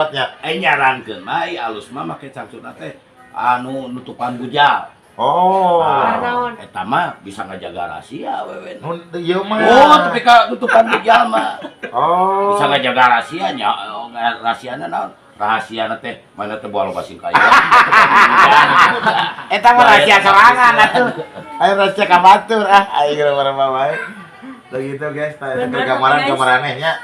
Nyarankeun mah alus mah make cangcutna teh anu nutupan bujal. Oh. Eta mah bisa ngajaga rahasia wewe. Mun ieu mah. Oh, tapi ka nutupan bujal mah. Oh. Bisa ngajaga rahasianya. Rahasiana naon? Rahasiana teh mana teh boal basing kaya. Eta mah rahasia sorangan atuh. Ayo rahasia ka batur ayo gambar bae. Tuh gitu guys, tanya gambar anehnya.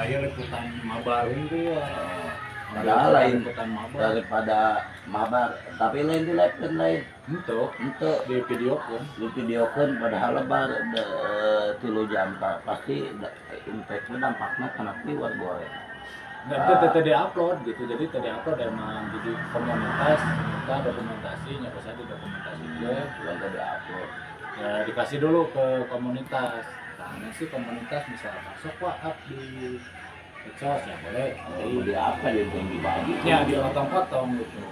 Ya liputan mabar itu Padahal lain liputan mabar daripada mabar, tapi lain di live lain. Ente di video pun di videokeun padahal lebar 3 jam pasti impactnya dampaknya kena keluar boy. dan itu tadi upload gitu, jadi tadi upload emang jadi komunitas kita dokumentasinya pas ada dokumentasi juga Yang tadi upload. ya dikasih dulu ke komunitas. Nah sih komunitas bisa masuk up di medsos ya boleh. Jadi apa yang dibagi? Ya dipotong-potong gitu.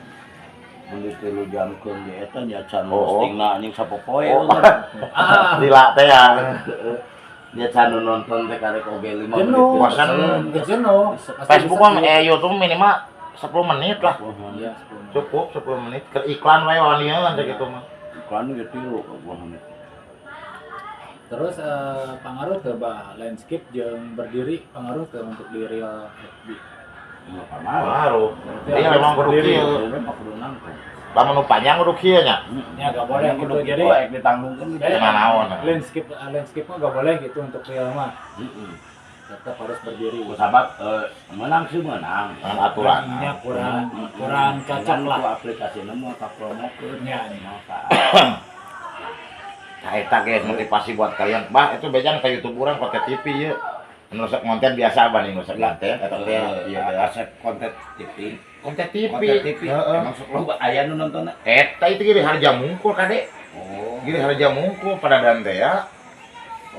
Beli 3 jam keun di eta nya can Oh. postingna anjing sapopoe. Lila teh ya. Dia can nonton teh karek oge 5 menit. Jenuh, Bosan. jenuh. Facebook mah YouTube minimal 10 menit lah. Iya, Cukup 10 menit. Ke iklan wae wanian kayak gitu mah. Iklan ge tilu 20 menit. Terus pengaruh ke landscape yang berdiri pengaruh ke untuk di real FB. Enggak Baru. Ya, Iya memang kudu berdiri. kieu. Memang kudu nangkung. Lamun nu panjang kudu kieu nya. Ya nggak boleh gitu. Jadi ek ditanggungkeun gitu. Jangan naon. landscape mah nggak boleh gitu untuk real mah. Heeh. Tetap harus berdiri. Sahabat menang sih menang. Dengan aturan. Ini kurang cocok lah. Aplikasi mau ka promokeun Ya. maka. Nah, eta guys motivasi buat kalian. Bah, itu bejan ke YouTube urang pakai TV ya. Nusuk konten biasa bani nusuk konten eta teh Ya asep konten TV. konten TV. Konten TV. Heeh. Emang sok loba aya nu nontonna. Eta itu gini harja mungkul kade. Oh. Gini harja mungkul pada dan teh ya.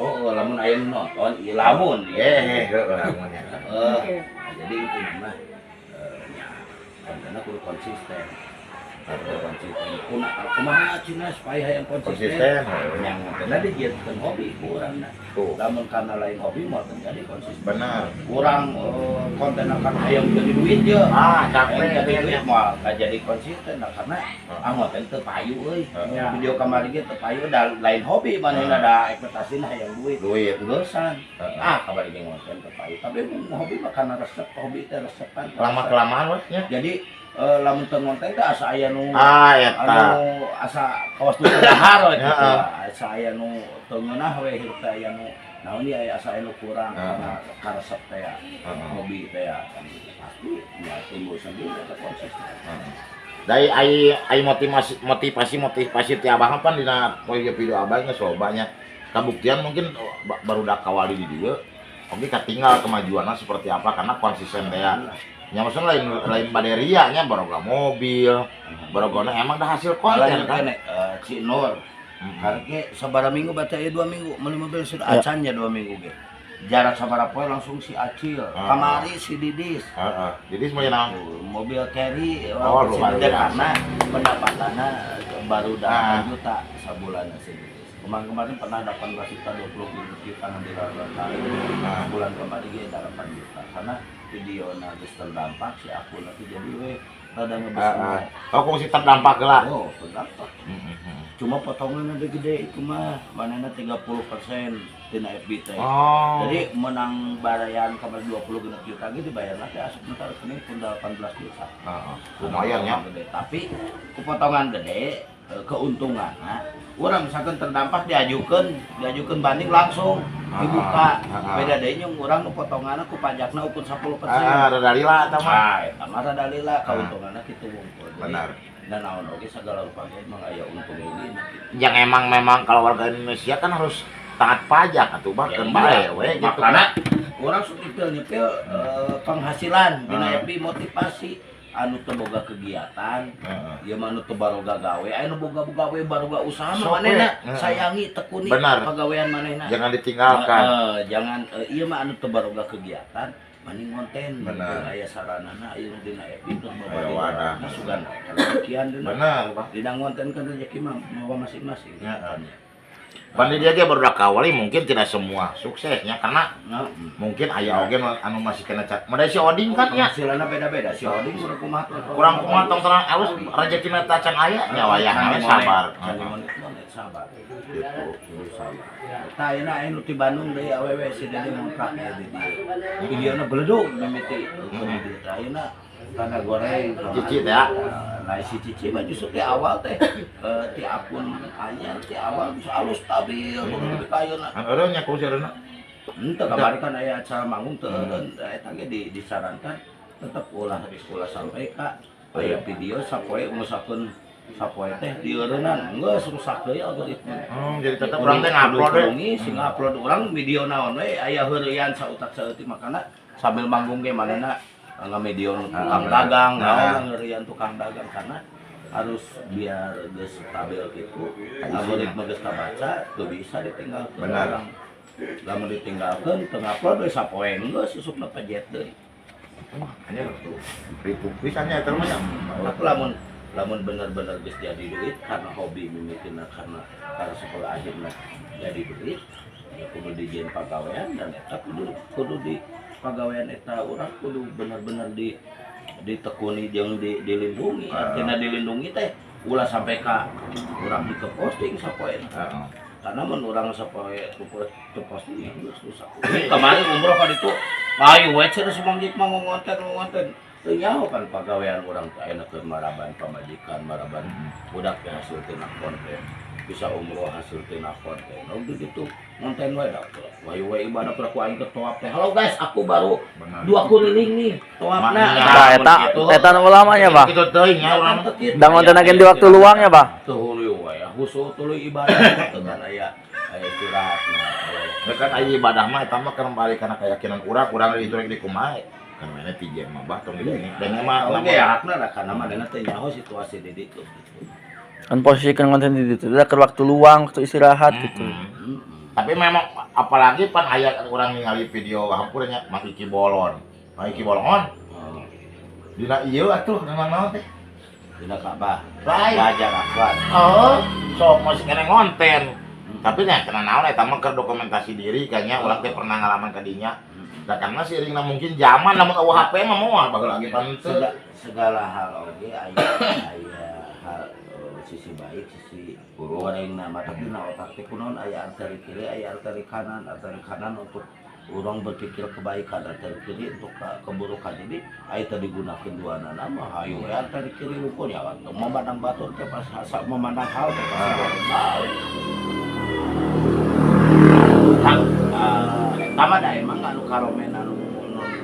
Oh, lamun aya nu nonton, ieu lamun. Lamun ya. Jadi itu mah ya kontennya kudu konsisten. Kudu konsisten. Kumaha cina supaya yang konsisten. Yang kontennya dijadikan hobi kurang nah. Tuh. Lamun karena lain hobi mau jadi konsisten. Benar. Kurang konten akan hayang jadi duit ya. Capek Jadi duit mah gak jadi konsisten nah, karena konten teu payu euy. Ya. Video kamari ge teu payu da lain hobi manehna da ekspektasina hayang duit. Geusan. Kamari ge konten teu payu. Tapi hobi mah karena resep, hobi teh resepan. Lama-kelamaan wesnya. Jadi lamun teu ngonten teh asa aya nu Eta. anu asa kawas nu dahar we gitu. Heeh. Asa aya nu teu ngeunah we hirup teh aya nu naon ieu aya asa aya nu kurang karena karesep teh ya. Hobi teh ya kan pasti ya timbul sendiri eta konsisten. Dari ai motivasi ti abang pan dina video abangnya sobanya. Kabuktian mungkin baru dak kawali di dieu. Oke katinggal kemajuannya seperti apa karena konsisten teh ya. Ya maksudnya lain baderia nya baroga mobil, barogona emang dah hasil konten kan. Ci Nur. Karena sabaraha minggu baca aya 2 minggu, meuli mobil sudah acan ya 2 minggu ge. Jarak sabaraha poe langsung si Acil, kamari si Didis. Heeh. Jadi semuanya Mobil carry luar biasa. karena pendapatannya baru dah juta sebulan si Didis. Kemarin pernah 18 juta 20 juta nanti bulan kemarin ge 8 juta karena video geus terdampak si aku nanti jadi we rada ngebesar. Oh kok sih terdampak lah. Oh, terdampak. Cuma potongannya udah gede itu mah, manehna 30% tina FB teh. Jadi menang barayan kamar 20 genep juta gitu dibayar nanti asup ntar rekening pun 18 juta. Lumayan ya. Gede. Tapi potongan gede keuntungan urang misalkan terdampak diajukan banding langsung dibuka. Beda deui nya urang nu potonganna ku pajakna ukur 10%. Rada lila eta mah. Eta mah rada lila keuntunganna kitu wungkul. Benar. Dan naon oge segala rupa ge mah aya untung ini. Yang memang kalau warga Indonesia kan harus taat pajak atuh bahkan bae we gitu. Karena urang sok nyepil penghasilan dina FB motivasi anu teu boga kegiatan, ieu mah anu teu baroga gawe, aya nu boga gawe baroga usaha mah manehna sayangi tekuni pagawean manehna. Jangan ditinggalkan. Jangan ieu mah anu teu baroga kegiatan, mending konten. Aya saranana aya dina FB teu babade wadah sugan kian dina. Benar, Dina konten kan rezeki mah masing-masing. Bandi dia baru kawali mungkin tidak semua suksesnya karena Nah, mungkin aya oge anu masih kena cat. Modal si Oding kan ya. hasilnya beda-beda. Si Oding kurang kumaha. Kurang kumaha tong terang alus rezekina teh can aya nya wayahna sabar. Candi monet sabar. Gitu, kudu sabar. Tah ayeuna anu ti Bandung deui awewe si Dede ngontrak ya di dieu. Videona beledug mimiti. Ayeuna tanda goreng Cici teh ya. Nah si Cici mah justru di awal teh di akun anyar di awal bisa halus stabil kudu kayeuna. Eureun nya ku seureuna. Henteu kamari kan aya acara manggung teu eureun eta ge disarankan tetep ulah sampai ka aya video sapoe ngusakeun sapoe teh di eureunan geus rusak deui algoritma. Jadi tetep urang teh ngupload we. Sing upload urang video naon we aya heureuyan sautak saeutik makana sambil manggung ge manehna ngamedion tukang dagang, ngerian tukang dagang karena harus biar geus stabil gitu. Algoritma geus kabaca, teu bisa ditinggalkeun. Benar. Lamun ditinggalkeun teu ngupload we sapoe geus susupna pejet deui. Hanya ribu pisannya eta mah. Aku lamun bener-bener geus jadi duit karena hobi mimitina karena sekolah akhirna jadi duit, ya kudu dijieun pagawean dan eta kudu di pagawean eta urang kudu bener-bener ditekuni jeung dilindungi. Artinya dilindungi teh ulah sampai ka urang posting sapoe. Karena mun urang sapoe teu posting geus rusak. Kemarin umroh ka ditu ayo we cenah sumangjit mah ngonten. Teu nyaho kan pagawean urang teh ayeuna keur maraban pamajikan, maraban budak teh hasil tina konten. Bisa umroh hasil tina konten. Lalu gitu ngonten wae da. Wae ibadah pra ku aing ke toap teh. Halo guys, aku baru 2 kuliling nih toapna. Nah, eta ulamanya, Bah. Kitu teuing nya urang. Da ngontenakeun di waktu luangnya, Bah. Teu huluy wae, husu tuluy ibadah teu kan aya istirahatna. Dekat aya ibadah mah eta mah kembali kana keyakinan urang itu di kumaha. Kan mana tiga mah bah tong ini. Dan mah Oke, hakna lah karena manehna teh nyaho situasi di ditu. Kan posisikan konten di situ, udah ke waktu luang, waktu istirahat gitu. Tapi memang apalagi pan aya urang ningali video hampurnya Mak Iki Bolon. Mak Iki Bolon. Dina ieu atuh naon teh? Dina Ka'bah. Lain. Belajar akhlak. Oh, sok masih kena ngonten. Tapi nya kena naon eta mah keur dokumentasi diri kayaknya urang teh pernah ngalaman ka dinya. Da karena seiringna mungkin zaman lamun eueuh HP mah moal bageul lagi pan segala hal oge aya hal sisi baik, sisi gorengna mah tapi na otak teh kunaon aya arteri kiri, aya arteri kanan untuk urang berpikir kebaikan, arteri kiri untuk keburukan. Jadi aya teh digunakeun duana mah hayu we arteri kiri rukun ya memandang batur teh pas memandang hal teh pas baik. Tama da emang anu karomen anu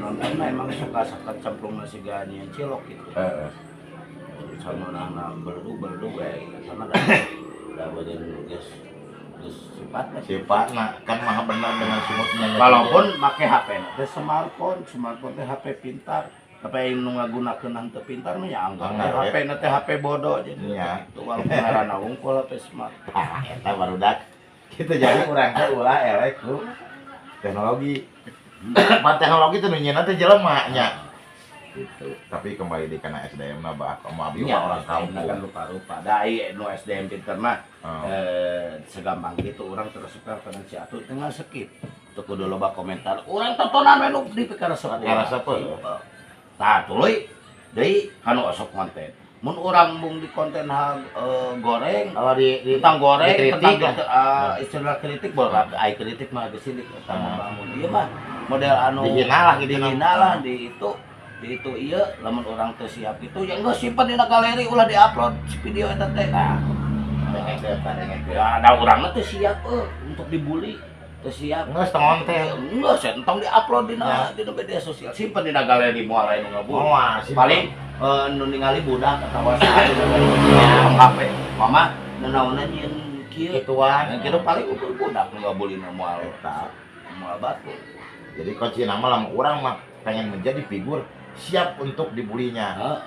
nonton emang suka sakat cemplung nasi gani yang cilok gitu. Sama anak berdu we sama da badan geus sifatna kan mah benar dengan sumutnya. walaupun make HP teh smartphone teh HP pintar. Tapi yang ngagunakeun henteu pintar mah ya anggap HP na teh HP bodoh jadi. Iya. Itu walaupun ngaranna unggul HP smart. Eta barudak. Kita jadi urang teh ulah elek ku teknologi. Pan teknologi teh nu nyeuna teh jelema nya. Gitu. Tapi kembali di kana SDM na bah kamu abi orang kampung kan rupa-rupa. Da ieu nu SDM pinter mah segampang gitu urang terus suka kana si atuh tengah skip. Teu kudu loba komentar. Urang tontonan we nu dipikir sepuh. Tah tuluy deui anu osok konten. Mun urang mung di konten goreng, kalau di tentang goreng, kritik tentang istilah kritik boleh ai kritik mah geus silik eta bangun. Ieu mah model anu dihina lah gitu di itu ieu lamun urang teu siap itu ya geus simpen dina galeri ulah di-upload video eta teh. Ya ada urang teh siap untuk dibully. Teu siap. Geus teu konten. Geus entong di-upload dina media sosial. Simpen dina galeri moal aya nu ngabul. Paling nu ningali budak atawa saha HP. Mama nanaonna nyieun kieu. Ituan. Kitu paling ukur budak nu ngabulina moal batu. Jadi kunci nama lama orang mah pengen menjadi figur siap untuk dibulinya.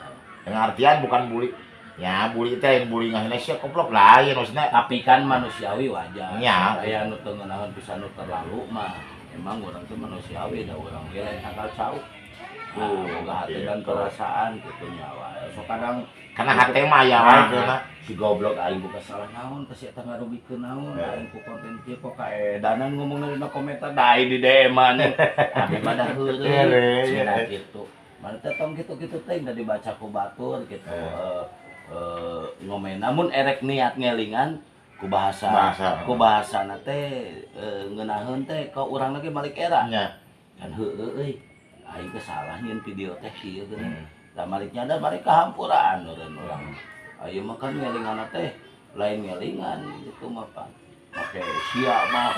Dengan artian bukan bully. Ya bully teh yang bully ngahina siap goblok lain maksudnya. Tapi kan manusiawi wajar. Ya. Aya nu teu ngeunaheun pisan nu terlalu mah emang urang teh manusiawi da urang ge lain akal cau. boga hati dan perasaan gitu nyawa. So kadang Karena hati mah ya wae cenah. si goblok aing buka salah naon kasih eta ngarugikeun naon aing ku konten kieu kok kaedanan ngomong dina komentar da di DM-an abi mah da heureuy cenah kitu mana teh tong kitu-kitu teh da dibaca ku batur gitu ngomen namun erek niat ngelingan ku bahasa na teh ngeunaheun teh ka urang lagi balik era Nya. kan heueuh euy aing teh salah nyeun video teh kieu geuning da balik nyadar balik kahampuran urang ayo makan ngelingan teh lain ngelingan gitu mah Pak. Oke, siap mah.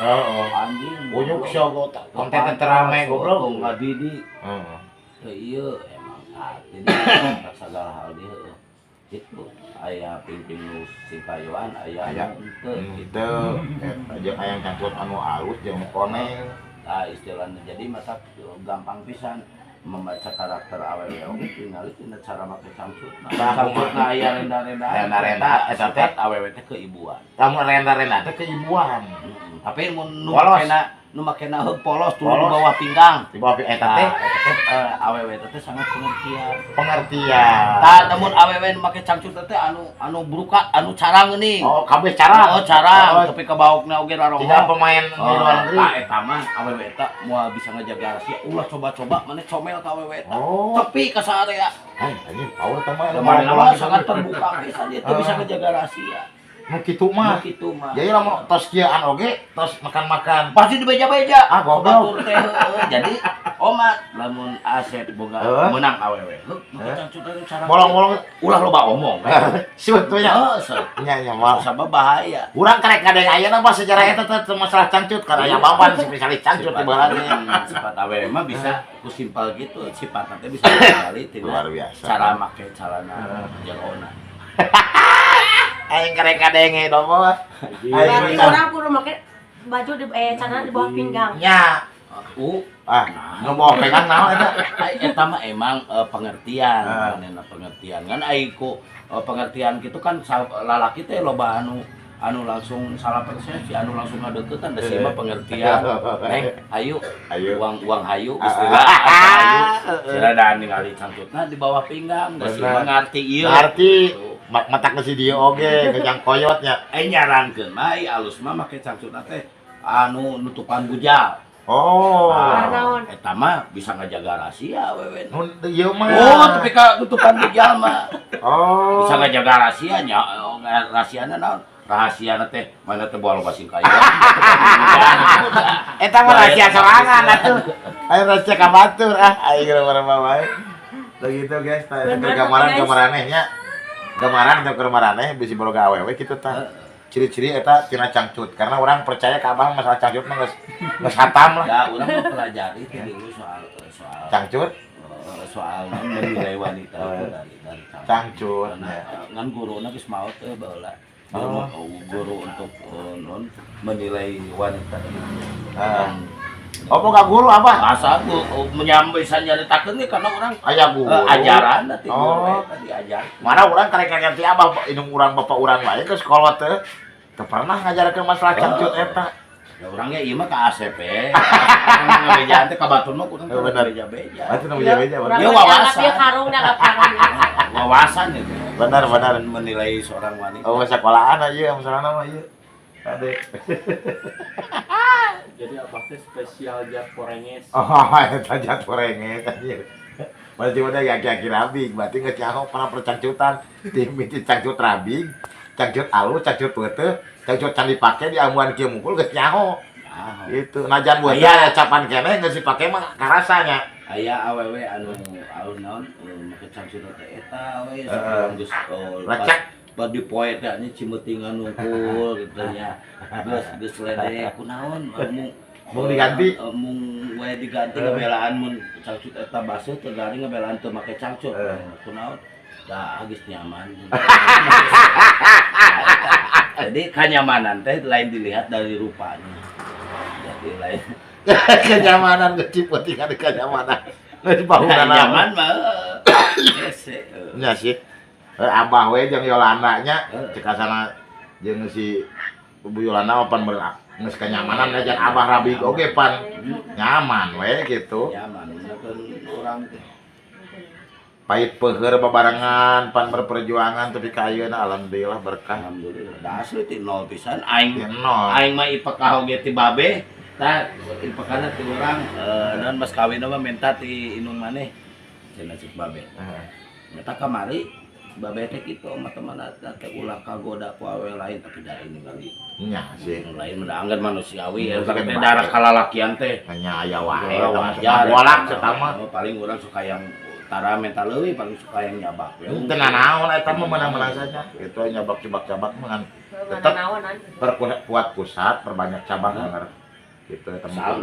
Anjing. Unyuk siogo konten terame goblok. Ngadidi. Heeh. Teu ieu emang hati segala hal dia. Gitu. Aya ping-ping nu sipayuan aya teu gitu. Aja aya campur anu alus jeung koneng. Nah, istilahnya jadi mata gampang pisan membaca karakter awewe oge tinggal tina cara make camsutna. Camsutna aya renda-renda eta teh awewe teh keibuan. Kamu renda-renda teh keibuan. Tapi nu makena heug polos turun di bawah pinggang. Di bawah eta teh Awewe teh sangat pengertian. Pengertian. Namun awewe nu make camcut teh anu brukat, anu carang geuning. Oh, kabeh carang. Oh, carang, tapi kebaokna oge raroho. Jika pemain di luar negeri. Eta mah awewe eta moal bisa ngajaga rahasia. Ulah coba-coba maneh comel ka awewe eta. Oh. Tepi ka saarea. Anjing, power teh mah. Maneh sangat terbuka pisan dia teu bisa ngajaga rahasia. Nu kitu mah. Kitu mah. Jadi lamun tos kieuan oge, tos makan-makan. Pasti dibeja-beja. Ah, goblok. Batur teh jadi omat lamun Asep boga menang awewe. Bolong-bolong Ulah loba omong. sebetulnya. Nya mah. Sabab bahaya. Urang karek kadeng ayeuna mah sejarah eta teh masalah cangcut karena aya baban spesialis cangcut di baheula. Sifat awewe mah bisa ku simpel gitu, sifatna teh bisa dikali Luar biasa. cara make calana jelona. Aing karek kadenge domo. Berarti orang kudu make baju di celana di bawah pinggang. Nya. Nu bawa pegang naon eta? Eta mah emang pengertian, manehna pengertian. Kan ai ku pengertian gitu kan lalaki teh loba anu langsung salah persepsi, anu langsung ngadeuketan da si mah pengertian. Neng, ayo. Uang hayu istilah hayu. Sirada ningali cangcutna di bawah pinggang, da si mah ngarti ieu. Ngarti matak si dia oge kejang koyotnya. Nyarankeun mah alus mah make cangcutna teh anu nutupan bujal. Oh. Eta mah bisa ngajaga rahasia wewe. Nu ieu mah. Oh, tapi ka tutupan bujal mah. Oh. Bisa ngajaga rahasianya. Rahasiana naon? Rahasiana teh mana teh boal basing kayu. Eta mah rahasia sorangan atuh. Ayo rahasia ka batur aing rumah wae. Begitu guys, gambaran nya. Gambaran teh maraneh bisi boga awewe kitu tah. Ciri-ciri eta tina cangcut karena orang percaya ka abang masalah cangcut mah geus hatam lah. Ya, urang mah pelajari teh dulu soal Cangcut soal menilai wanita dari cangcut. Ngan guruna geus maot teh baheula. Guru untuk menilai wanita Oh, boga guru apa? Masa menyampaikan nyaritakeun ge karena urang Aya guru. ajaran teh guru diajar. Mana urang karek ngerti abah indung urang bapak urang wae ke sekolah teh. Teu pernah ngajarkeun masalah cangcut eta. Ya urang ge ieu mah ka ACP. Ngabejaan teh ka batur mah kurang beja-beja. Atuh nu beja-beja. Ya wawasan. Dia karung dah karung. Wawasan itu. Benar. Menilai seorang wanita. Oh, sekolahan aja masalahna mah ieu. Ade. Jadi apa teh spesial jat korenges. Oh, eta jat korenges anjir. Berarti udah aki-aki rabing, berarti geus nyaho para percangcutan. Timiti cangcut rabing, cangcut alus, cangcut peuteuh, cangcut can dipake di amuan kieu mukul geus nyaho. Gitu. Najan buat aya capan keneh geus dipake mah karasanya. Aya awewe anu naon make cangcut teh eta we geus lecek bar di poe teh nya cimeutingan nungkul gitu nya. Geus ledek kunaon mung diganti mung we diganti ngabelaan mun cangcut eta baseuh teu garing ngabelaan teu make cangcut kunaon da geus nyaman. Jadi kenyamanan teh lain dilihat dari rupanya. Jadi lain kenyamanan keciputingan kenyamanan. Geus bangunan nyaman mah hese. Nya sih. Abah we jeung Yolanda nya cek asana jeung si Bu Yolanda opan meureun geus kenyamanan jan abah rabi oge pan nyaman we gitu. Nyaman mun urang pahit peuheur babarengan pan berperjuangan tapi ka ayeuna alhamdulillah berkah. Alhamdulillah. Da asli ti nol pisan aing. Ya, no. Aing mah ipekah oge ti babe. Tah ipekana ti urang naon mas kawin mah minta ti inung maneh. Cenah cik babe. Minta kamari babe teh kitu mah teman teh ulah kagoda ku awe lain tapi da ini kali. Nya sih. Yang lain mah anggar manusiawi ya Bukan teh babe. darah kalalakian teh. Hanya aya wae Wajar. wajar. Bolak setama. Paling urang suka yang tara mental leuwih paling suka yang nyabak. Teu naon eta mah menang-menang saja. Itu nyabak cabak ngan tetap perkuat pusat, perbanyak cabang bener. Gitu eta mah.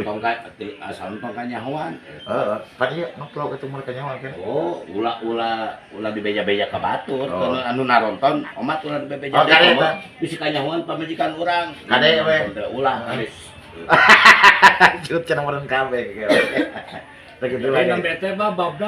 Asal tong nyahoan. Heeh, pan ieu ngobrol ketemu ka nyawa kan. Oh, ulah di beja-beja ka batur. Oh. Anu naronton, omat ulah di beja-beja. Oh, kade eta. Bisi ka nyahoan pamajikan urang. Kade we. Ulah geus. Cut cenah meureun kabeh. Begitu Lain lagi. nembe teh mah babna